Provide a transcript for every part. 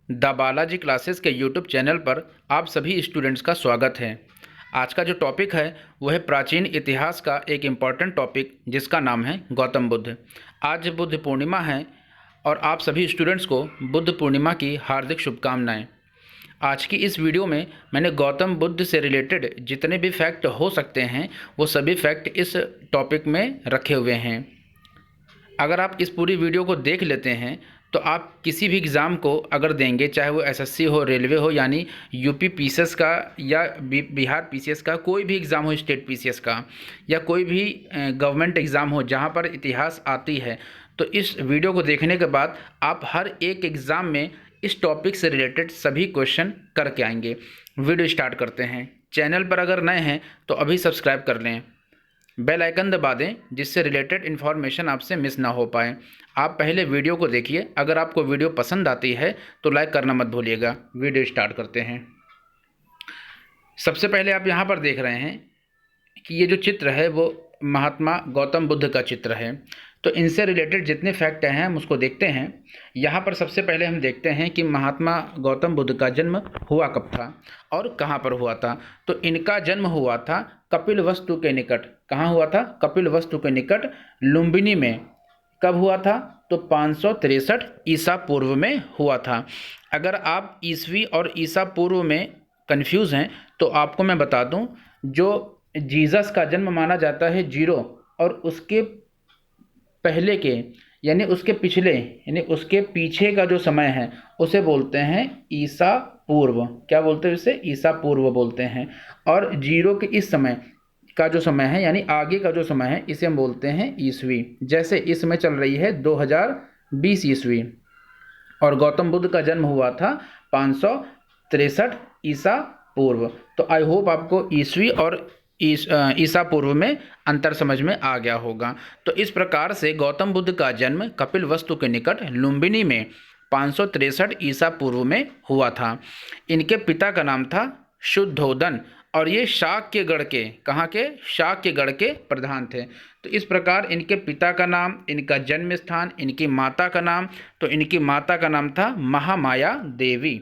The Balaji classes के YouTube channel पर आप सभी स्टूडेंट्स का स्वागत है। आज का जो टॉपिक है वह है प्राचीन इतिहास का एक इम्पॉर्टेंट टॉपिक जिसका नाम है गौतम बुद्ध। आज बुद्ध पूर्णिमा है और आप सभी स्टूडेंट्स को बुद्ध पूर्णिमा की हार्दिक शुभकामनाएं। आज की इस वीडियो में मैंने गौतम बुद्ध से रिलेटेड जितने भी फैक्ट हो सकते हैं वो सभी फैक्ट इस टॉपिक में रखे हुए हैं। अगर आप इस पूरी वीडियो को देख लेते हैं तो आप किसी भी एग्ज़ाम को अगर देंगे, चाहे वो एसएससी हो, रेलवे हो, यानी यूपी पीसीएस का या बिहार पीसीएस का, कोई भी एग्ज़ाम हो, स्टेट पीसीएस का या कोई भी गवर्नमेंट एग्ज़ाम हो जहाँ पर इतिहास आती है, तो इस वीडियो को देखने के बाद आप हर एक एग्ज़ाम में इस टॉपिक से रिलेटेड सभी क्वेश्चन करके आएंगे। वीडियो स्टार्ट करते हैं। चैनल पर अगर नए हैं तो अभी सब्सक्राइब कर लें, बेल आइकन दबा दें जिससे रिलेटेड इन्फॉर्मेशन आपसे मिस ना हो पाए। आप पहले वीडियो को देखिए, अगर आपको वीडियो पसंद आती है तो लाइक करना मत भूलिएगा। वीडियो स्टार्ट करते हैं। सबसे पहले आप यहाँ पर देख रहे हैं कि ये जो चित्र है वो महात्मा गौतम बुद्ध का चित्र है। तो इनसे रिलेटेड जितने फैक्ट हैं हम उसको देखते हैं। यहाँ पर सबसे पहले हम देखते हैं कि महात्मा गौतम बुद्ध का जन्म हुआ कब था और कहाँ पर हुआ था। तो इनका जन्म हुआ था कपिलवस्तु के निकट। कहाँ हुआ था? कपिलवस्तु के निकट लुम्बिनी में। कब हुआ था? तो 563 ईसा पूर्व में हुआ था। अगर आप ईसवी और ईसा पूर्व में कंफ्यूज हैं तो आपको मैं बता दूं, जो जीसस का जन्म माना जाता है 0 और उसके पहले के यानी उसके पिछले यानी उसके पीछे का जो समय है उसे बोलते हैं ईसा पूर्व। क्या बोलते हैं उसे? ईसा पूर्व बोलते हैं। और 0 के इस समय का जो समय है यानी आगे का जो समय है इसे हम बोलते हैं ईसवी। जैसे इस समय चल रही है 2020 ईस्वी और गौतम बुद्ध का जन्म हुआ था 563 ईसा पूर्व। तो आई होप आपको ईसवी और ईसा पूर्व में अंतर समझ में आ गया होगा। तो इस प्रकार से गौतम बुद्ध का जन्म कपिलवस्तु के निकट लुम्बिनी में 563 ईसा पूर्व में हुआ था। इनके पिता का नाम था शुद्धोदन और ये शाक्यगढ़ के, कहाँ के? शाक्यगढ़ के प्रधान थे। तो इस प्रकार इनके पिता का नाम, इनका जन्म स्थान, इनकी माता का नाम, तो इनकी माता का नाम था महामाया देवी।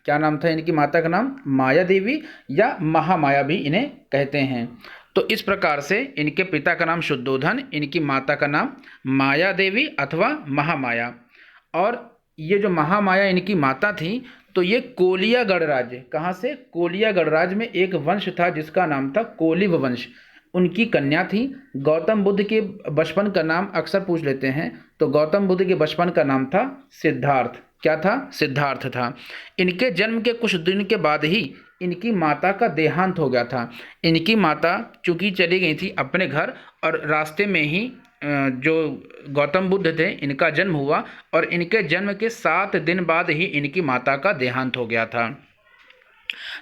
क्या नाम था इनकी माता का नाम? माया देवी या महामाया भी इन्हें कहते हैं। तो इस प्रकार से इनके पिता का नाम शुद्धोधन, इनकी माता का नाम माया देवी अथवा महामाया। और ये जो महामाया इनकी माता थी तो ये कोलिया गणराज्य, कहाँ से? कोलिया गणराज्य में एक वंश था जिसका नाम था कोलिव वंश। उनकी कन्या थी। गौतम बुद्ध के बचपन का नाम अक्सर पूछ लेते हैं, तो गौतम बुद्ध के बचपन का नाम था सिद्धार्थ। क्या था? सिद्धार्थ था। इनके जन्म के कुछ दिन के बाद ही इनकी माता का देहांत हो गया था। इनकी माता चूंकि चली गई थी अपने घर और रास्ते में ही जो गौतम बुद्ध थे इनका जन्म हुआ और इनके जन्म के 7 दिन बाद ही इनकी माता का देहांत हो गया था।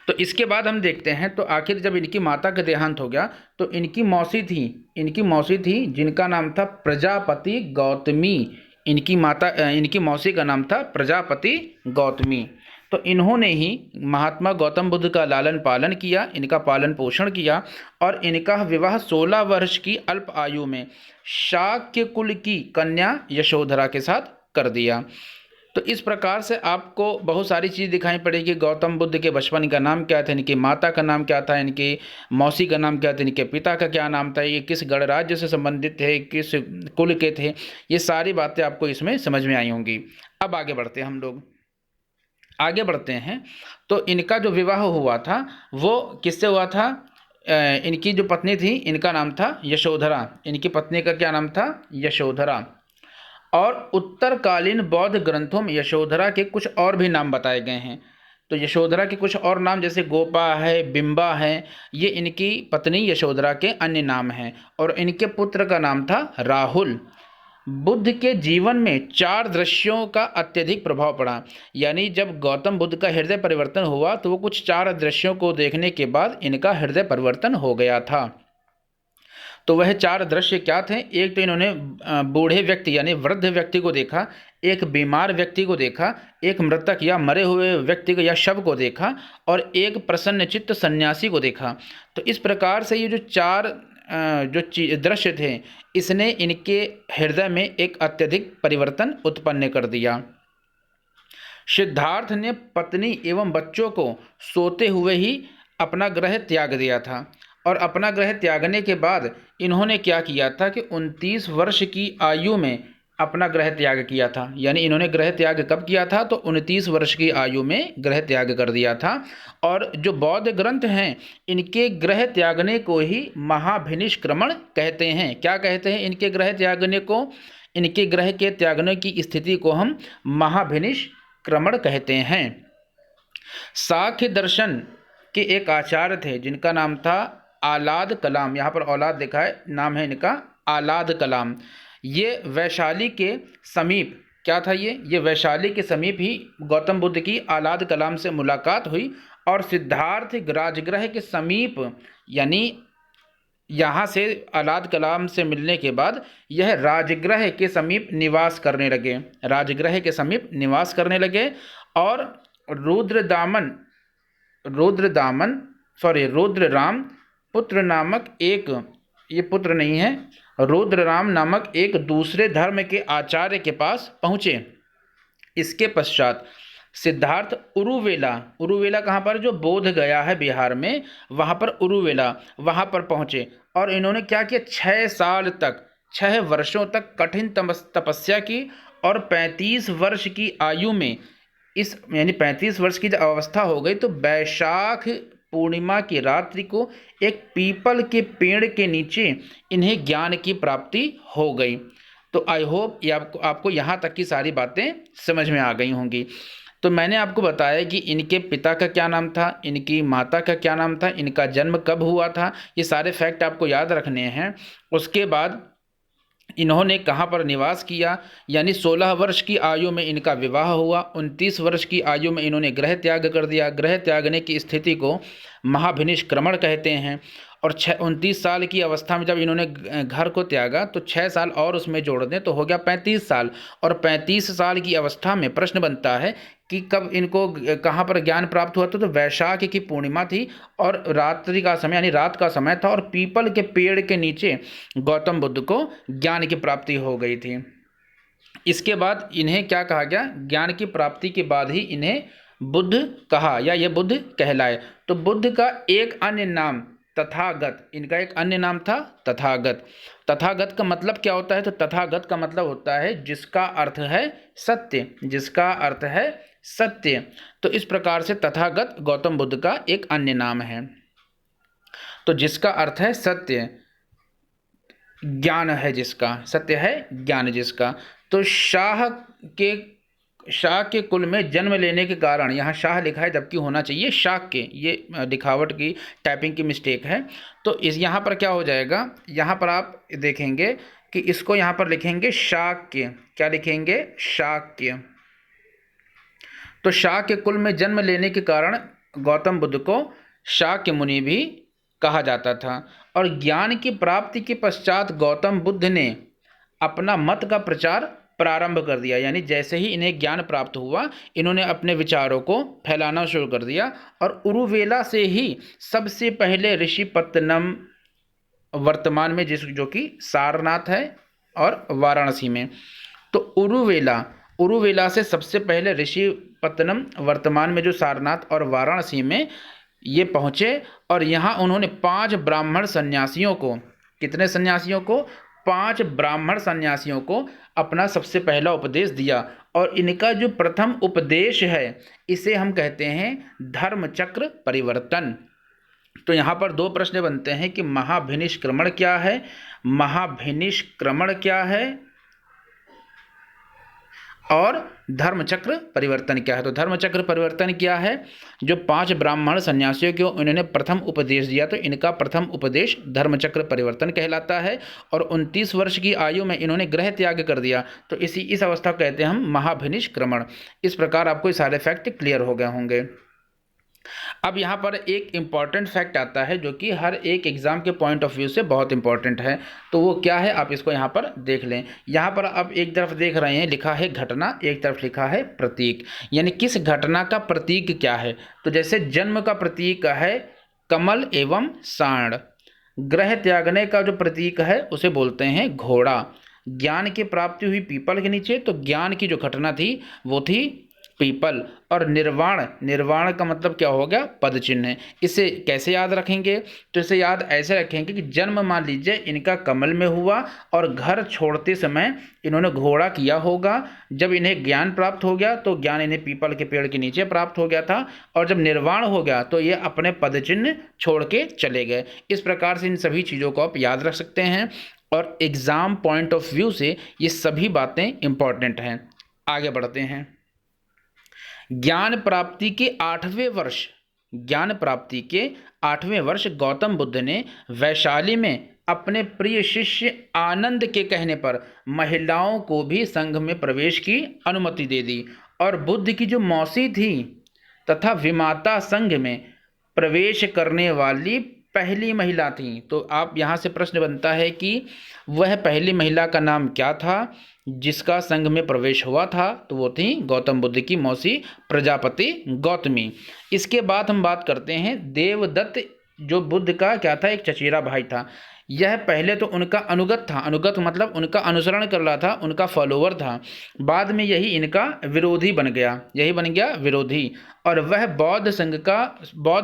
तो इसके बाद हम देखते हैं, तो आखिर जब इनकी माता का देहांत हो गया तो इनकी मौसी थी जिनका नाम था प्रजापति गौतमी। इनकी मौसी का नाम था प्रजापति गौतमी। तो इन्होंने ही महात्मा गौतम बुद्ध का लालन पालन किया, इनका पालन पोषण किया और इनका विवाह 16 वर्ष की अल्प आयु में शाक्य कुल की कन्या यशोधरा के साथ कर दिया। तो इस प्रकार से आपको बहुत सारी चीज़ दिखाई पड़ेगी। गौतम बुद्ध के बचपन का नाम क्या था, इनकी माता का नाम क्या था, इनकी मौसी का नाम क्या था, इनके पिता का क्या नाम था, ये किस गणराज्य से संबंधित थे, किस कुल के थे, ये सारी बातें आपको इसमें समझ में आई होंगी। अब आगे बढ़ते हैं, हम लोग आगे बढ़ते हैं। तो इनका जो विवाह हुआ था वो किससे हुआ था? इनकी जो पत्नी थी इनका नाम था यशोधरा। इनकी पत्नी का क्या नाम था? यशोधरा। और उत्तरकालीन बौद्ध ग्रंथों में यशोधरा के कुछ और भी नाम बताए गए हैं। तो यशोधरा के कुछ और नाम जैसे गोपा है, बिंबा है, ये इनकी पत्नी यशोधरा के अन्य नाम हैं। और इनके पुत्र का नाम था राहुल। बुद्ध के जीवन में 4 दृश्यों का अत्यधिक प्रभाव पड़ा। यानी जब गौतम बुद्ध का हृदय परिवर्तन हुआ तो वो कुछ 4 दृश्यों को देखने के बाद इनका हृदय परिवर्तन हो गया था। तो वह 4 दृश्य क्या थे? एक तो इन्होंने बूढ़े व्यक्ति यानी वृद्ध व्यक्ति को देखा, एक बीमार व्यक्ति को देखा, एक मृतक या मरे हुए व्यक्ति को या शव को देखा और एक प्रसन्नचित्त सन्यासी को देखा। तो इस प्रकार से ये जो 4 जो दृश्य थे इसने इनके हृदय में एक अत्यधिक परिवर्तन उत्पन्न कर दिया। सिद्धार्थ ने पत्नी एवं बच्चों को सोते हुए ही अपना ग्रह त्याग दिया था। और अपना ग्रह त्यागने के बाद इन्होंने क्या किया था कि 29 वर्ष की आयु में अपना ग्रह त्याग किया था। यानी इन्होंने ग्रह त्याग कब किया था? तो 29 वर्ष की आयु में ग्रह त्याग कर दिया था। और जो बौद्ध ग्रंथ हैं इनके ग्रह त्यागने को ही महाभिनिष्क्रमण कहते हैं। क्या कहते हैं इनके ग्रह त्यागने को? इनके ग्रह के त्यागने की स्थिति को हम महाभिनिष्क्रमण कहते हैं। सांख्य दर्शन के एक आचार्य थे जिनका नाम था आलाद कलाम। यहाँ पर औलाद लिखा है, नाम है इनका आलाद कलाम। ये वैशाली के समीप, क्या था ये वैशाली के समीप ही गौतम बुद्ध की आलाद कलाम से मुलाकात हुई। और सिद्धार्थ राजगृह के समीप, यानी यहाँ से आलाद कलाम से मिलने के बाद यह राजगृह के समीप निवास करने लगे, राजगृह के समीप निवास करने लगे। और रुद्रराम पुत्र नामक एक, ये पुत्र नहीं है, रुद्रराम नामक एक दूसरे धर्म के आचार्य के पास पहुँचे। इसके पश्चात सिद्धार्थ उरुवेला कहाँ पर? जो बोध गया है बिहार में, वहाँ पर उरुवेला, वहाँ पर पहुँचे। और इन्होंने क्या किया? 6 साल तक, 6 वर्षों तक कठिन तपस्या की। और 35 वर्ष की आयु में यानी 35 वर्ष की जब अवस्था हो गई तो वैशाख पूर्णिमा की रात्रि को एक पीपल के पेड़ के नीचे इन्हें ज्ञान की प्राप्ति हो गई। तो आई होप ये आपको यहाँ तक की सारी बातें समझ में आ गई होंगी। तो मैंने आपको बताया कि इनके पिता का क्या नाम था, इनकी माता का क्या नाम था, इनका जन्म कब हुआ था, ये सारे फैक्ट आपको याद रखने हैं। उसके बाद इन्होंने कहाँ पर निवास किया, यानी 16 वर्ष की आयु में इनका विवाह हुआ। 29 वर्ष की आयु में इन्होंने ग्रह त्याग कर दिया। ग्रह त्यागने की स्थिति को महाभिनिष्क्रमण कहते हैं। और 29 साल की अवस्था में जब इन्होंने घर को त्यागा तो 6 साल और उसमें जोड़ दें तो हो गया 35 साल। और 35 साल की अवस्था में प्रश्न बनता है कि कब इनको कहाँ पर ज्ञान प्राप्त हुआ था? तो वैशाख की पूर्णिमा थी और रात्रि का समय यानी रात का समय था और पीपल के पेड़ के नीचे गौतम बुद्ध को ज्ञान की प्राप्ति हो गई थी। इसके बाद इन्हें क्या कहा गया? ज्ञान की प्राप्ति के बाद ही इन्हें बुद्ध कहा या ये बुद्ध कहलाए। तो बुद्ध का एक अन्य नाम तथागत, इनका एक अन्य नाम था तथागत। तथागत का मतलब क्या होता है? तो तथागत का मतलब होता है जिसका अर्थ है सत्य, जिसका अर्थ है सत्य। तो इस प्रकार से तथागत गौतम बुद्ध का एक अन्य नाम है। तो जिसका अर्थ है सत्य, ज्ञान है जिसका, सत्य है ज्ञान जिसका। तो शाह के कुल में जन्म लेने के कारण, यहाँ शाह लिखा है जबकि होना चाहिए शाक के, ये लिखावट की टाइपिंग की मिस्टेक है। तो इस यहाँ पर क्या हो जाएगा? यहाँ पर आप देखेंगे कि इसको यहाँ पर लिखेंगे शाक्य। क्या लिखेंगे? शाक्य। तो शाह के कुल में जन्म लेने के कारण गौतम बुद्ध को शाक्य मुनि भी कहा जाता था। और ज्ञान की प्राप्ति के पश्चात गौतम बुद्ध ने अपना मत का प्रचार प्रारंभ कर दिया। यानी जैसे ही इन्हें ज्ञान प्राप्त हुआ इन्होंने अपने विचारों को फैलाना शुरू कर दिया। और उरुवेला से ही सबसे पहले ऋषिपत्तनम, वर्तमान में जो कि सारनाथ है और वाराणसी में, तो उरुवेला से सबसे पहले ऋषिपत्तनम, वर्तमान में जो सारनाथ और वाराणसी में ये पहुँचे। और यहाँ उन्होंने 5 ब्राह्मण सन्यासियों को, कितने सन्यासियों को? 5 ब्राह्मण सन्यासियों को अपना सबसे पहला उपदेश दिया। और इनका जो प्रथम उपदेश है इसे हम कहते हैं धर्मचक्र परिवर्तन। तो यहाँ पर 2 प्रश्न बनते हैं कि महाभिनिष्क्रमण क्या है, महाभिनिष्क्रमण क्या है और धर्मचक्र परिवर्तन क्या है। तो धर्मचक्र परिवर्तन क्या है? जो 5 ब्राह्मण सन्यासियों को इन्होंने प्रथम उपदेश दिया तो इनका प्रथम उपदेश धर्मचक्र परिवर्तन कहलाता है। और 29 वर्ष की आयु में इन्होंने ग्रह त्याग कर दिया तो इस अवस्था को कहते हैं हम महाभिनिष्क्रमण। इस प्रकार आपको ये सारे फैक्ट क्लियर हो गए होंगे। अब यहाँ पर एक इम्पॉर्टेंट फैक्ट आता है जो कि हर एक एग्ज़ाम के पॉइंट ऑफ व्यू से बहुत इंपॉर्टेंट है। तो वो क्या है आप इसको यहाँ पर देख लें। यहाँ पर आप एक तरफ देख रहे हैं लिखा है घटना, एक तरफ लिखा है प्रतीक। यानी किस घटना का प्रतीक क्या है? तो जैसे जन्म का प्रतीक है कमल एवं सांड, ग्रह त्यागने का जो प्रतीक है उसे बोलते हैं घोड़ा, ज्ञान की प्राप्ति हुई पीपल के नीचे, तो ज्ञान की जो घटना थी वो थी पीपल। और निर्वाण, निर्वाण का मतलब क्या हो गया? पद चिन्ह है। इसे कैसे याद रखेंगे? तो इसे याद ऐसे रखेंगे कि जन्म मान लीजिए इनका कमल में हुआ और घर छोड़ते समय इन्होंने घोड़ा किया होगा। जब इन्हें ज्ञान प्राप्त हो गया तो ज्ञान इन्हें पीपल के पेड़ के नीचे प्राप्त हो गया था, और जब निर्वाण हो गया तो ये अपने पद चिन्ह छोड़ के चले गए। इस प्रकार से इन सभी चीज़ों को आप याद रख सकते हैं, और एग्ज़ाम पॉइंट ऑफ व्यू से ये सभी बातें इंपॉर्टेंट हैं। आगे बढ़ते हैं। ज्ञान प्राप्ति के 8वें वर्ष, ज्ञान प्राप्ति के 8वें वर्ष गौतम बुद्ध ने वैशाली में अपने प्रिय शिष्य आनंद के कहने पर महिलाओं को भी संघ में प्रवेश की अनुमति दे दी, और बुद्ध की जो मौसी थी तथा विमाता संघ में प्रवेश करने वाली पहली महिला थी। तो आप यहाँ से प्रश्न बनता है कि वह पहली महिला का नाम क्या था जिसका संघ में प्रवेश हुआ था? तो वो थी गौतम बुद्ध की मौसी प्रजापति गौतमी। इसके बाद हम बात करते हैं देवदत्त, जो बुद्ध का क्या था? एक चचेरा भाई था। यह पहले तो उनका अनुगत था, अनुगत मतलब उनका अनुसरण कर रहा था, उनका फॉलोवर था। बाद में यही इनका विरोधी बन गया, यही बन गया विरोधी। और वह बौद्ध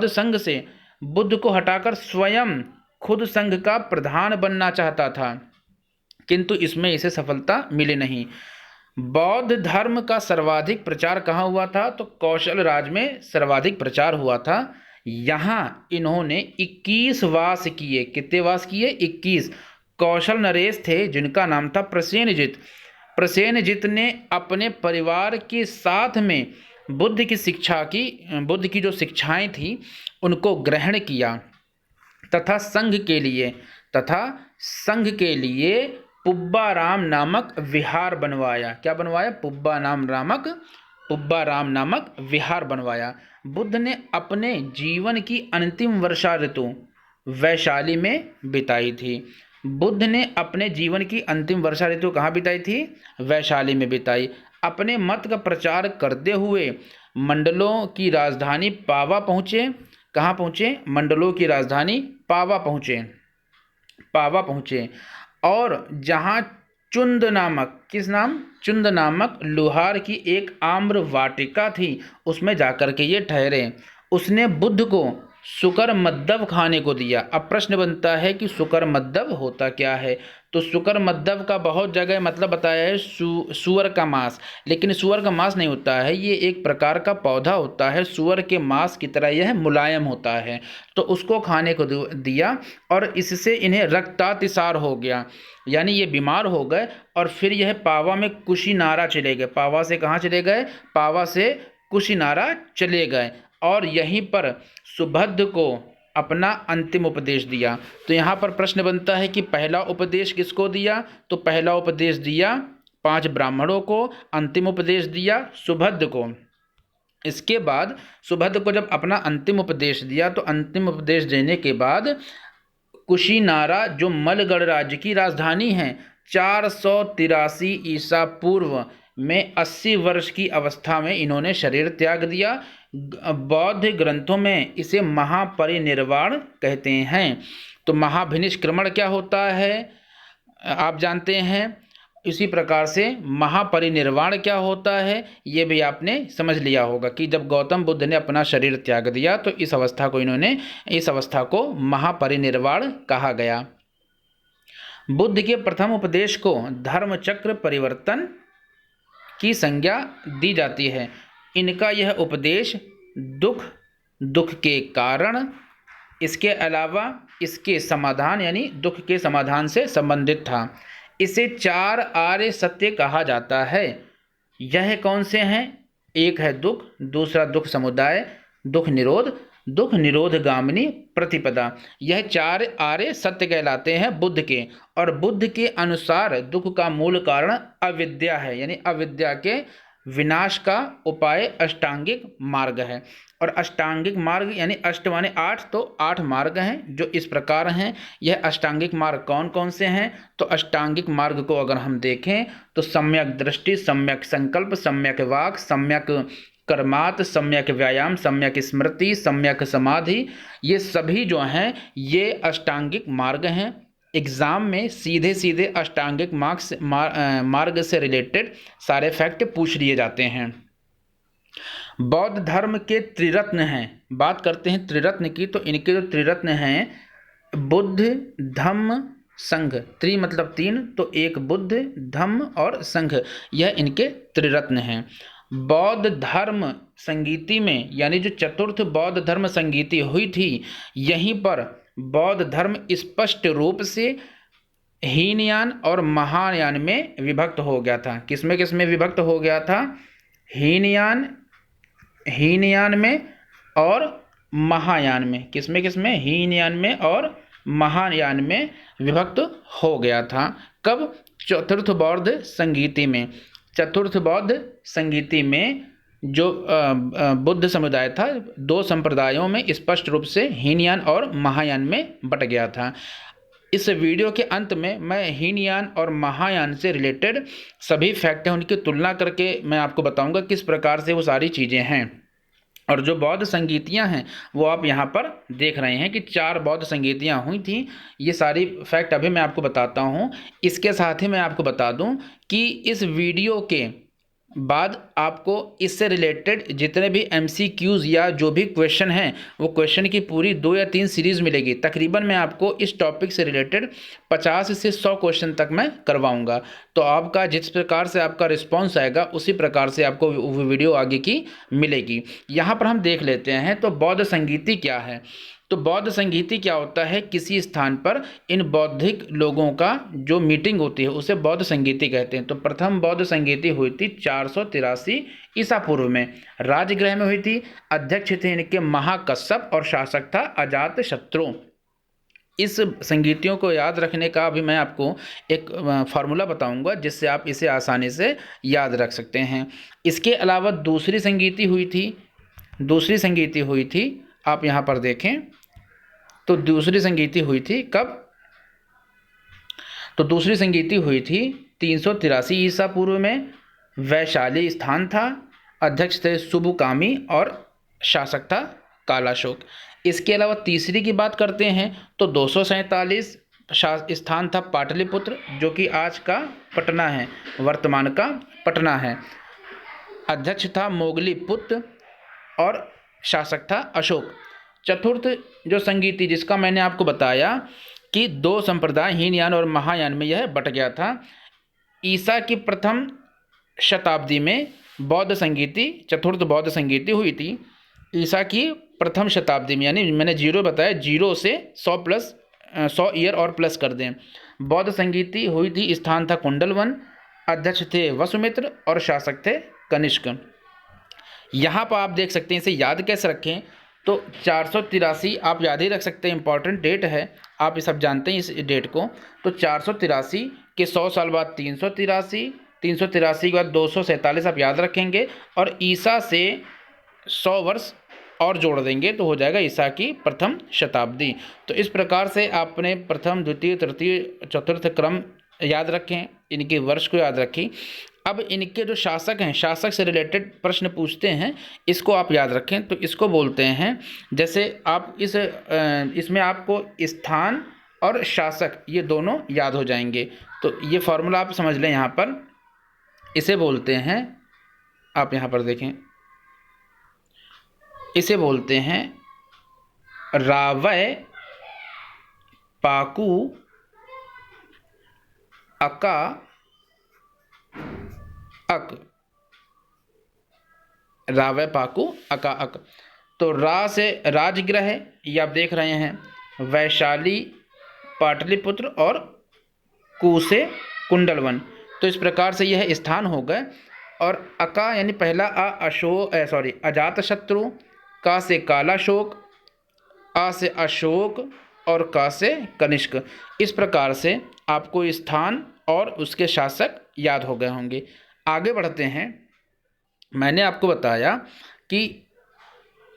संघ से बुद्ध को हटाकर स्वयं खुद संघ का प्रधान बनना चाहता था, किंतु इसमें इसे सफलता मिली नहीं। बौद्ध धर्म का सर्वाधिक प्रचार कहाँ हुआ था? तो कौशल राज में सर्वाधिक प्रचार हुआ था। यहाँ इन्होंने 21 वास किए। कितने वास किए? 21। कौशल नरेश थे जिनका नाम था प्रसेनजित। प्रसेनजित ने अपने परिवार के साथ में बुद्ध की जो शिक्षाएं थी उनको ग्रहण किया, तथा संघ के लिए पुब्बाराम नामक विहार बनवाया। क्या बनवाया? पुब्बाराम नामक विहार बनवाया। बुद्ध ने अपने जीवन की अंतिम वर्षा ऋतु वैशाली में बिताई थी। बुद्ध ने अपने जीवन की अंतिम वर्षा ऋतु कहाँ बिताई थी? वैशाली में बिताई। अपने मत का प्रचार करते हुए मंडलों की राजधानी पावा पहुँचे। कहाँ पहुँचे? मंडलों की राजधानी पावा पहुँचे। और जहाँ चुंद नामक लोहार की एक आम्र वाटिका थी, उसमें जाकर के ये ठहरे। उसने बुद्ध को सुकर मद्दव खाने को दिया। अब प्रश्न बनता है कि सुकर मद्दव होता क्या है? तो सुकर मद्दव का बहुत जगह मतलब बताया है सुअर का मांस, लेकिन सुअर का मांस नहीं होता है, ये एक प्रकार का पौधा होता है, सुअर के मांस की तरह यह मुलायम होता है। तो उसको खाने को दिया और इससे इन्हें रक्तातिसार हो गया, यानी ये बीमार हो गए। और फिर यह पावा में कुशीनारा चले गए। पावा से कहाँ चले गए? पावा से कुशीनारा चले गए, और यहीं पर सुभद्र को अपना अंतिम उपदेश दिया। तो यहाँ पर प्रश्न बनता है कि पहला उपदेश किसको दिया? तो पहला उपदेश दिया 5 ब्राह्मणों को, अंतिम उपदेश दिया सुभद्र को। इसके बाद सुभद्र को जब अपना अंतिम उपदेश दिया, तो अंतिम उपदेश देने के बाद कुशीनारा, जो मलगढ़ राज्य की राजधानी है, 483 ईसा पूर्व में 80 वर्ष की अवस्था में इन्होंने शरीर त्याग दिया। बौद्ध ग्रंथों में इसे महापरिनिर्वाण कहते हैं। तो महाभिनिष्क्रमण क्या होता है आप जानते हैं। इसी प्रकार से महापरिनिर्वाण क्या होता है ये भी आपने समझ लिया होगा कि जब गौतम बुद्ध ने अपना शरीर त्याग दिया तो इस अवस्था को महापरिनिर्वाण कहा गया। बुद्ध के प्रथम उपदेश को धर्मचक्र परिवर्तन की संज्ञा दी जाती है। इनका यह उपदेश दुख के कारण, इसके अलावा इसके समाधान यानी दुख के समाधान से संबंधित था। इसे 4 आर्य सत्य कहा जाता है। यह कौन से हैं? एक है दुख, दूसरा दुख समुदाय, दुख निरोधगामिनी प्रतिपदा। यह 4 आर्य सत्य कहलाते हैं बुद्ध के। और बुद्ध के अनुसार दुख का मूल कारण अविद्या है, यानी अविद्या के विनाश का उपाय अष्टांगिक मार्ग है। और अष्टांगिक मार्ग यानी अष्ट माने 8, तो 8 मार्ग हैं जो इस प्रकार हैं। यह अष्टांगिक मार्ग कौन कौन से हैं? तो अष्टांगिक मार्ग को अगर हम देखें तो सम्यक दृष्टि, सम्यक संकल्प, सम्यक वाक, सम्यक कर्मात, सम्यक व्यायाम, सम्यक स्मृति, सम्यक समाधि, ये सभी जो हैं ये अष्टांगिक मार्ग हैं। एग्ज़ाम में सीधे अष्टांगिक मार्ग से रिलेटेड सारे फैक्ट पूछ लिए जाते हैं। बौद्ध धर्म के त्रिरत्न हैं, बात करते हैं त्रिरत्न की, तो इनके जो त्रिरत्न हैं बुद्ध धम्म संघ, त्रि मतलब तीन, तो एक बुद्ध धम्म और संघ, यह इनके त्रिरत्न हैं। बौद्ध धर्म संगीति में, यानी जो चतुर्थ बौद्ध धर्म संगीति हुई थी, यहीं पर बौद्ध धर्म स्पष्ट रूप से हीनयान और महायान में विभक्त हो गया था। किसमें किसमें विभक्त हो गया था? हीनयान में और महायान में। किसमें किसमें? हीनयान में और महायान में विभक्त हो गया था। कब? चतुर्थ बौद्ध संगीति में। चतुर्थ बौद्ध संगीति में जो बुद्ध समुदाय था, दो संप्रदायों में स्पष्ट रूप से हीनयान और महायान में बट गया था। इस वीडियो के अंत में मैं हीनयान और महायान से रिलेटेड सभी फैक्ट हैं, उनकी तुलना करके मैं आपको बताऊंगा किस प्रकार से वो सारी चीज़ें हैं। और जो बौद्ध संगीतियां हैं वो आप यहाँ पर देख रहे हैं कि 4 बौद्ध संगीतियां हुई थी। ये सारी फैक्ट अभी मैं आपको बताता हूँ। इसके साथ ही मैं आपको बता दूँ कि इस वीडियो के बाद आपको इससे रिलेटेड जितने भी MCQs या जो भी क्वेश्चन हैं, वो क्वेश्चन की पूरी 2 या 3 सीरीज़ मिलेगी। तकरीबन मैं आपको इस टॉपिक से रिलेटेड 50 से 100 क्वेश्चन तक मैं करवाऊंगा। तो आपका जिस प्रकार से आपका रिस्पॉन्स आएगा उसी प्रकार से आपको वो वीडियो आगे की मिलेगी। यहाँ पर हम देख लेते हैं तो बौद्ध संगीति क्या है। तो बौद्ध संगीति क्या होता है? किसी स्थान पर इन बौद्धिक लोगों का जो मीटिंग होती है उसे बौद्ध संगीति कहते हैं। तो प्रथम बौद्ध संगीति हुई थी 483 ईसा पूर्व में, राजगृह में हुई थी। अध्यक्ष थे इनके महाकश्यप और शासक था अजातशत्रु। इस संगीतियों को याद रखने का अभी मैं आपको एक फार्मूला बताऊंगा जिससे आप इसे आसानी से याद रख सकते हैं। इसके अलावा दूसरी संगीति हुई थी, आप यहाँ पर देखें तो दूसरी संगीति हुई थी कब? तो दूसरी संगीति हुई थी 383 ईसा पूर्व में। वैशाली स्थान था, अध्यक्ष थे सुबुकामी और शासक था कालाशोक। इसके अलावा तीसरी की बात करते हैं तो 247 स्थान था पाटलिपुत्र, जो कि आज का पटना है, वर्तमान का पटना है। अध्यक्ष था मोगलीपुत्र और शासक था अशोक। चतुर्थ जो संगीति जिसका मैंने आपको बताया कि 2 संप्रदाय हीनयान और महायान में यह बट गया था। ईसा की प्रथम शताब्दी में बौद्ध संगीति, चतुर्थ बौद्ध संगीति हुई थी। ईसा की प्रथम शताब्दी में, यानी मैंने 0 बताया, 0 से 100 ईयर और प्लस कर दें। बौद्ध संगीति हुई थी, स्थान था कुंडलवन, अध्यक्ष थे वसुमित्र और शासक थे कनिष्क। यहाँ पर आप देख सकते हैं इसे याद कैसे रखें। तो 483 आप याद ही रख सकते हैं, इंपॉर्टेंट डेट है, आप ये सब जानते हैं इस डेट को। तो 483 के 100 साल बाद 383, 383 के बाद 247 आप याद रखेंगे और ईसा से 100 वर्ष और जोड़ देंगे तो हो जाएगा ईसा की प्रथम शताब्दी। तो इस प्रकार से आपने प्रथम, द्वितीय, तृतीय, चतुर्थ क्रम याद रखें, इनके वर्ष को याद रखें। अब इनके जो शासक हैं, शासक से रिलेटेड प्रश्न पूछते हैं, इसको आप याद रखें। तो इसको बोलते हैं, जैसे आप इसमें आपको स्थान और शासक ये दोनों याद हो जाएंगे। तो ये फार्मूला आप समझ लें यहाँ पर, इसे बोलते हैं, आप यहाँ पर देखें, इसे बोलते हैं रावय पाकू अका अक, रावय पाकू अका अक। तो रा से राजगृह, ये आप देख रहे हैं, वैशाली पाटलिपुत्र और कू से कुंडलवन। तो इस प्रकार से यह स्थान हो गए। और अका यानी पहला अजातशत्रु, का से कालाशोक, आ से अशोक और का से कनिष्क। इस प्रकार से आपको स्थान और उसके शासक याद हो गए होंगे। आगे बढ़ते हैं। मैंने आपको बताया कि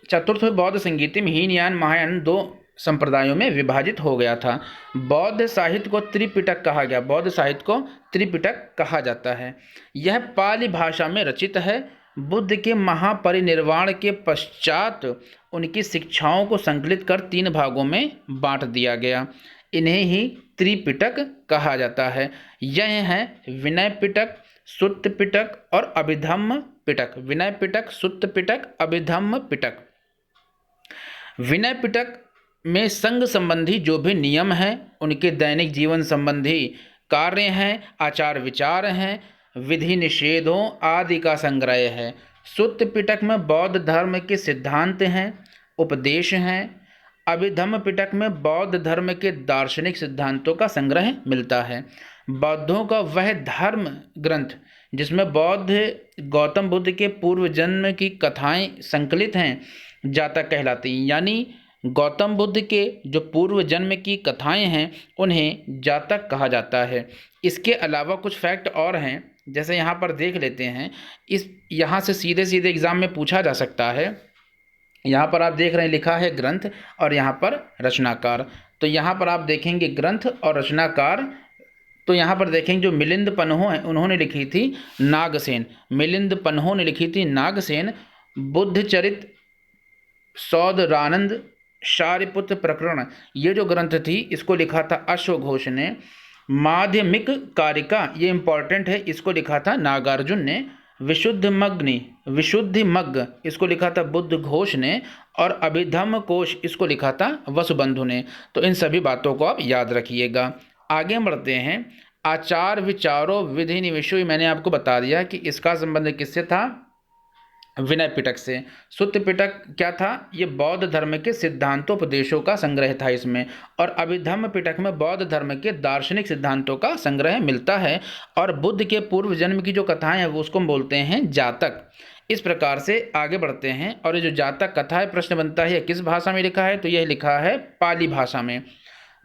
चतुर्थ बौद्ध संगीति में हीनयान महायान 2 संप्रदायों में विभाजित हो गया था। बौद्ध साहित्य को त्रिपिटक कहा गया, बौद्ध साहित्य को त्रिपिटक कहा जाता है। यह पाली भाषा में रचित है। बुद्ध के महापरिनिर्वाण के पश्चात उनकी शिक्षाओं को संकलित कर 3 भागों में बांट दिया गया। इन्हें ही त्रिपिटक कहा जाता है। यह हैं विनय पिटक, सुत्त पिटक और अभिधम्म पिटक। विनय पिटक, सुत्त पिटक, अभिधम्म पिटक। विनय पिटक में संघ संबंधी जो भी नियम हैं, उनके दैनिक जीवन संबंधी कार्य हैं, आचार विचार हैं, विधि निषेधों आदि का संग्रह है। सुत्त पिटक में बौद्ध धर्म के सिद्धांत हैं, उपदेश हैं। अभिधम्म पिटक में बौद्ध धर्म के दार्शनिक सिद्धांतों का संग्रह मिलता है। बौद्धों का वह धर्म ग्रंथ जिसमें बौद्ध गौतम बुद्ध के पूर्व जन्म की कथाएं संकलित हैं, जातक कहलाती हैं। यानी गौतम बुद्ध के जो पूर्व जन्म की कथाएं हैं उन्हें जातक कहा जाता है। इसके अलावा कुछ फैक्ट और हैं, जैसे यहाँ पर देख लेते हैं। यहाँ से सीधे सीधे एग्जाम में पूछा जा सकता है। यहाँ पर आप देख रहे हैं लिखा है ग्रंथ और यहाँ पर रचनाकार। तो यहाँ पर आप देखेंगे ग्रंथ और रचनाकार। तो यहाँ पर देखेंगे जो मिलिंद पन्हो हैं उन्होंने लिखी थी नागसेन। मिलिंद पन्हो ने लिखी थी नागसेन। बुद्धचरित, सौदरानंद, शारिपुत्र प्रकरण, ये जो ग्रंथ थी इसको लिखा था अश्व घोष ने। माध्यमिक कारिका, ये इंपॉर्टेंट है, इसको लिखा था नागार्जुन ने। विशुद्धि मग्ग, इसको लिखा था बुद्ध घोष ने। और अभिधम्म कोश, इसको लिखा था वसुबंधु ने। तो इन सभी बातों को आप याद रखिएगा। आगे बढ़ते हैं। आचार विचारों विधि निवेशों, मैंने आपको बता दिया कि इसका संबंध किससे था, विनय पिटक से। सुत्त पिटक क्या था, ये बौद्ध धर्म के सिद्धांतोपदेशों का संग्रह था इसमें। और अभिधम्म पिटक में बौद्ध धर्म के दार्शनिक सिद्धांतों का संग्रह मिलता है। और बुद्ध के पूर्व जन्म की जो कथाएं हैं वो उसको हम बोलते हैं जातक। इस प्रकार से आगे बढ़ते हैं। और ये जो जातक कथा है, प्रश्न बनता है किस भाषा में लिखा है, तो यह लिखा है पाली भाषा में।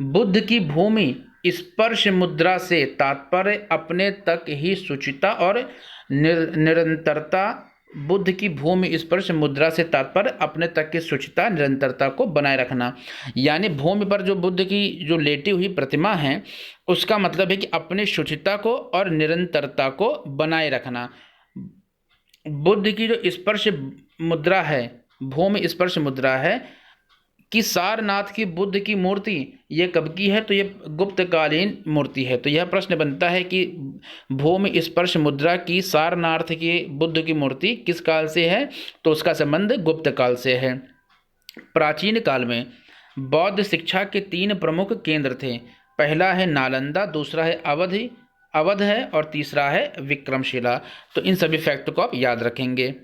बुद्ध की भूमि स्पर्श मुद्रा से तात्पर्य अपने तक ही शुचिता और निरंतरता। बुद्ध की भूमि स्पर्श मुद्रा से तात्पर्य अपने तक की शुचिता निरंतरता को बनाए रखना। यानी भूमि पर जो बुद्ध की जो लेटी हुई प्रतिमा है उसका मतलब है कि अपनी शुचिता को और निरंतरता को बनाए रखना। बुद्ध की जो स्पर्श मुद्रा है, भूमि स्पर्श मुद्रा है कि सारनाथ की बुद्ध की मूर्ति ये कब की है, तो ये गुप्तकालीन मूर्ति है। तो यह प्रश्न बनता है कि भूमि स्पर्श मुद्रा की सारनाथ की बुद्ध की मूर्ति किस काल से है, तो उसका संबंध गुप्त काल से है। प्राचीन काल में बौद्ध शिक्षा के 3 प्रमुख केंद्र थे। पहला है नालंदा, दूसरा है अवध है और तीसरा है विक्रमशिला। तो इन सभी फैक्ट को आप याद रखेंगे।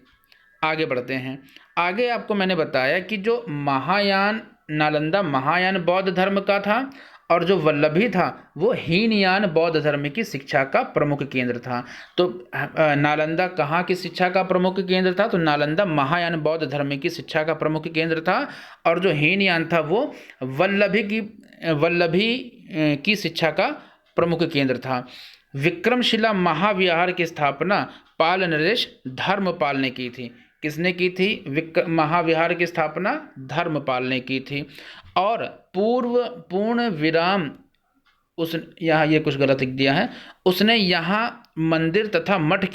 आगे बढ़ते हैं। आगे आपको मैंने बताया कि जो महायान, नालंदा महायान बौद्ध धर्म का था और जो वल्लभी था वो हीनयान बौद्ध धर्म की शिक्षा का प्रमुख केंद्र था। तो नालंदा कहाँ की शिक्षा का प्रमुख केंद्र था, तो नालंदा महायान बौद्ध धर्म की शिक्षा का प्रमुख केंद्र था। और जो हीनयान था वो वल्लभी की शिक्षा का प्रमुख केंद्र था। विक्रमशिला महाविहार की स्थापना पाल नरेश धर्मपाल ने की थी। किसने की थी? महाविहार की स्थापना धर्मपाल ने की थी। और पूर्ण विराम यहाँ ये कुछ गलत लिख दिया है, उसने यहाँ मंदिर तथा मठ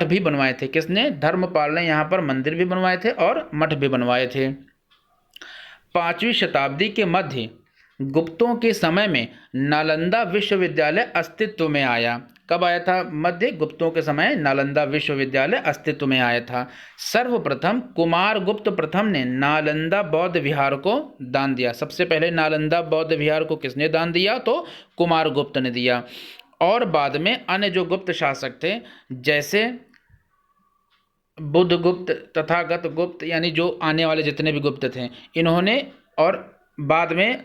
भी बनवाए थे। किसने? धर्मपाल ने यहाँ पर मंदिर भी बनवाए थे और मठ भी बनवाए थे। 5वीं शताब्दी के मध्य गुप्तों के समय में नालंदा विश्वविद्यालय अस्तित्व में आया। कब आया था? मध्य गुप्तों के समय नालंदा विश्वविद्यालय अस्तित्व में आया था। सर्वप्रथम कुमारगुप्त प्रथम ने नालंदा बौद्ध विहार को दान दिया। सबसे पहले नालंदा बौद्ध विहार को किसने दान दिया? तो कुमारगुप्त ने दिया। और बाद में अन्य जो गुप्त शासक थे, जैसे बुद्धगुप्त, तथागत गुप्त, यानी जो आने वाले जितने भी गुप्त थे इन्होंने, और बाद में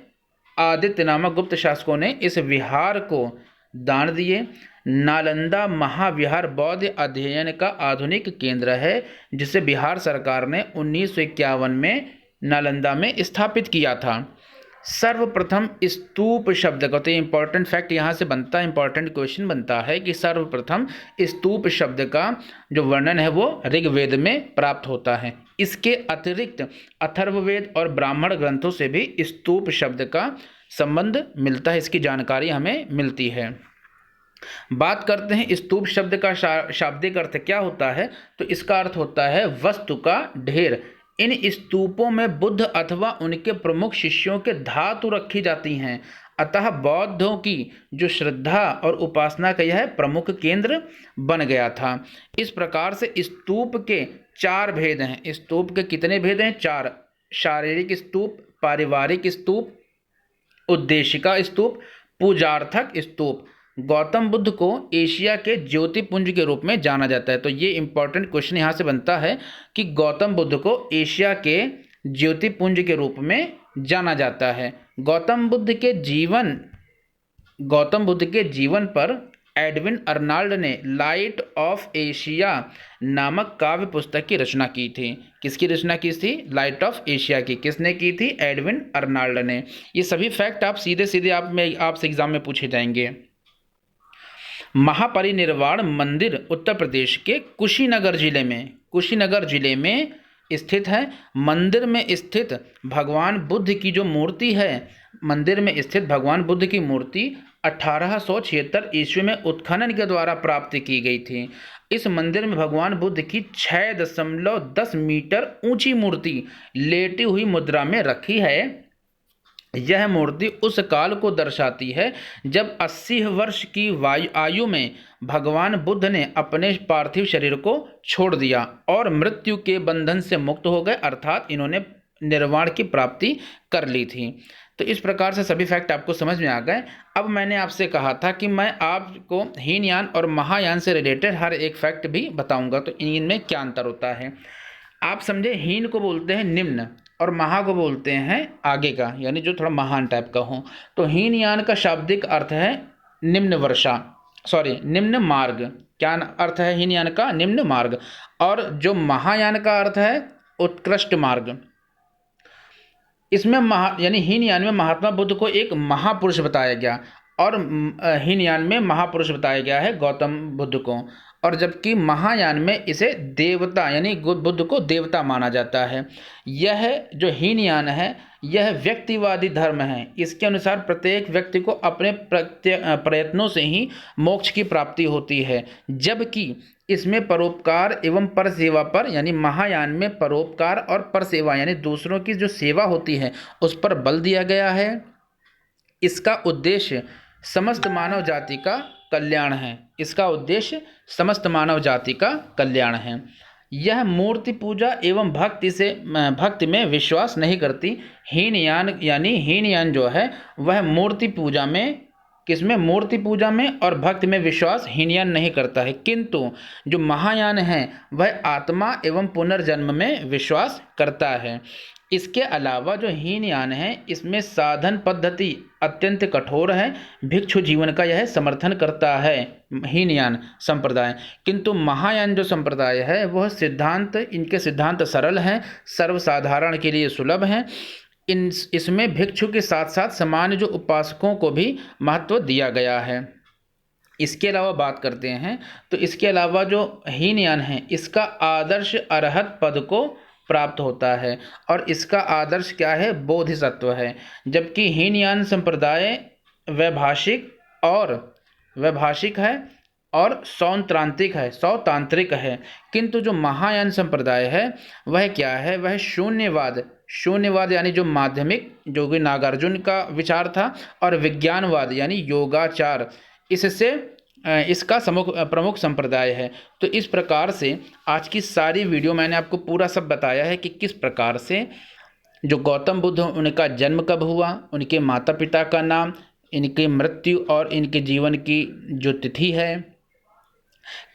आदित्य नामक गुप्त शासकों ने इस विहार को दान दिए। नालंदा महाविहार बौद्ध अध्ययन का आधुनिक केंद्र है, जिसे बिहार सरकार ने 1951 में नालंदा में स्थापित किया था। सर्वप्रथम स्तूप शब्द का, तो इंपॉर्टेंट फैक्ट यहाँ से बनता है, इंपॉर्टेंट क्वेश्चन बनता है कि सर्वप्रथम स्तूप शब्द का जो वर्णन है वो ऋग्वेद में प्राप्त होता है। इसके अतिरिक्त अथर्ववेद और ब्राह्मण ग्रंथों से भी स्तूप शब्द का संबंध मिलता है, इसकी जानकारी हमें मिलती है। बात करते हैं स्तूप शब्द का शाब्दिक अर्थ क्या होता है, तो इसका अर्थ होता है वस्तु का ढेर। इन स्तूपों में बुद्ध अथवा उनके प्रमुख शिष्यों के धातु रखी जाती हैं। अतः बौद्धों की जो श्रद्धा और उपासना का यह प्रमुख केंद्र बन गया था। इस प्रकार से स्तूप के 4 भेद हैं। स्तूप के कितने भेद हैं? 4। शारीरिक स्तूप, पारिवारिक स्तूप, उद्देशिका स्तूप, पूजार्थक स्तूप। गौतम बुद्ध को एशिया के ज्योतिपुंज के रूप में जाना जाता है। तो ये इंपॉर्टेंट क्वेश्चन यहाँ से बनता है कि गौतम बुद्ध को एशिया के ज्योतिपुंज के रूप में जाना जाता है। गौतम बुद्ध के जीवन पर एडविन अर्नाल्ड ने लाइट ऑफ एशिया नामक काव्य पुस्तक की रचना की थी। किसकी रचना की थी? लाइट ऑफ एशिया की। किसने की थी? एडविन अर्नाल्ड ने। ये सभी फैक्ट आप सीधे सीधे आपसे एग्जाम में पूछे जाएंगे। महापरिनिर्वाण मंदिर उत्तर प्रदेश के कुशीनगर जिले में स्थित है। मंदिर में स्थित भगवान बुद्ध की जो मूर्ति है, मंदिर में स्थित भगवान बुद्ध की मूर्ति 1876 ईस्वी में उत्खनन के द्वारा प्राप्त की गई थी। इस मंदिर में भगवान बुद्ध की 6.10 मीटर ऊंची मूर्ति लेटी हुई मुद्रा में रखी है। यह मूर्ति उस काल को दर्शाती है जब 80 वर्ष की आयु में भगवान बुद्ध ने अपने पार्थिव शरीर को छोड़ दिया और मृत्यु के बंधन से मुक्त हो गए, अर्थात इन्होंने निर्वाण की प्राप्ति कर ली थी। तो इस प्रकार से सभी फैक्ट आपको समझ में आ गए। अब मैंने आपसे कहा था कि मैं आपको हीनयान और महायान से रिलेटेड हर एक फैक्ट भी बताऊंगा, तो इनमें क्या अंतर होता है आप समझे। हीन को बोलते हैं निम्न और महा को बोलते हैं आगे का, यानी जो थोड़ा महान टाइप का हो। तो हीनयान का शाब्दिक अर्थ है निम्न मार्ग। क्या अर्थ है हीनयान का? निम्न मार्ग। और जो महायान का अर्थ है उत्कृष्ट मार्ग। इसमें यानी हीनयान में महात्मा बुद्ध को एक महापुरुष बताया गया और हीनयान में महापुरुष बताया गया है गौतम बुद्ध को, और जबकि महायान में इसे देवता यानी बुद्ध को देवता माना जाता है। यह जो हीनयान है यह व्यक्तिवादी धर्म है। इसके अनुसार प्रत्येक व्यक्ति को अपने प्रयत्नों से ही मोक्ष की प्राप्ति होती है, जबकि इसमें परोपकार एवं परसेवा पर, यानी महायान में परोपकार और परसेवा यानी दूसरों की जो सेवा होती है उस पर बल दिया गया है। इसका उद्देश्य समस्त मानव जाति का कल्याण है। यह मूर्ति पूजा एवं भक्ति में विश्वास नहीं करती। हीनयान जो है वह मूर्ति पूजा में और भक्ति में विश्वास हीनयान नहीं करता है, किंतु जो महायान है वह आत्मा एवं पुनर्जन्म में विश्वास करता है। इसके अलावा जो हीनयान है इसमें साधन पद्धति अत्यंत कठोर है। भिक्षु जीवन का यह समर्थन करता है हीनयान संप्रदाय, किंतु महायान जो संप्रदाय है वह इनके सिद्धांत सरल हैं, सर्वसाधारण के लिए सुलभ हैं। इसमें भिक्षु के साथ साथ सामान्य जो उपासकों को भी महत्व दिया गया है। इसके अलावा बात करते हैं तो इसके अलावा जो हीनयान है इसका आदर्श अरहत पद को प्राप्त होता है और इसका आदर्श क्या है? बोधिसत्व है। जबकि हीनयान संप्रदाय वैभाषिक है और सौतांत्रिक है, किंतु जो महायान संप्रदाय है वह क्या है? वह शून्यवाद यानी जो माध्यमिक जोगी नागार्जुन का विचार था, और विज्ञानवाद यानी योगाचार इसका प्रमुख संप्रदाय है। तो इस प्रकार से आज की सारी वीडियो मैंने आपको पूरा सब बताया है कि किस प्रकार से जो गौतम बुद्ध उनका जन्म कब हुआ, उनके माता पिता का नाम, इनकी मृत्यु और इनके जीवन की जो तिथि है,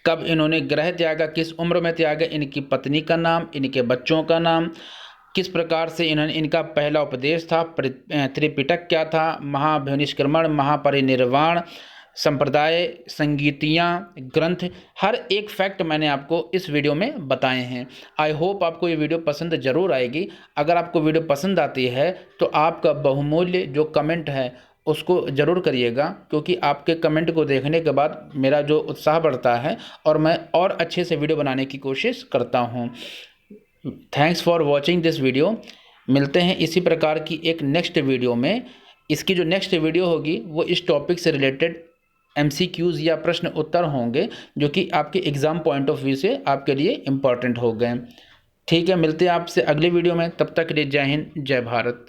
कब इन्होंने गृह त्यागा, किस उम्र में त्यागा, इनकी पत्नी का नाम, इनके बच्चों का नाम, किस प्रकार से इनका पहला उपदेश था, त्रिपिटक क्या था, महाभिनिष्क्रमण, महापरिनिर्वाण, संप्रदाय, संगीतियाँ, ग्रंथ, हर एक फैक्ट मैंने आपको इस वीडियो में बताए हैं। आई होप आपको ये वीडियो पसंद ज़रूर आएगी। अगर आपको वीडियो पसंद आती है तो आपका बहुमूल्य जो कमेंट है उसको ज़रूर करिएगा, क्योंकि आपके कमेंट को देखने के बाद मेरा जो उत्साह बढ़ता है और मैं और अच्छे से वीडियो बनाने की कोशिश करता हूँ। Thanks for watching this video. मिलते हैं इसी प्रकार की एक नेक्स्ट वीडियो में। इसकी जो नेक्स्ट वीडियो होगी वो इस टॉपिक से रिलेटेड MCQs या प्रश्न उत्तर होंगे जो कि आपके एग्ज़ाम पॉइंट ऑफ व्यू से आपके लिए इम्पॉर्टेंट हो गए। ठीक है, मिलते हैं आपसे अगले वीडियो में। तब तक के लिए जय हिंद, जय भारत।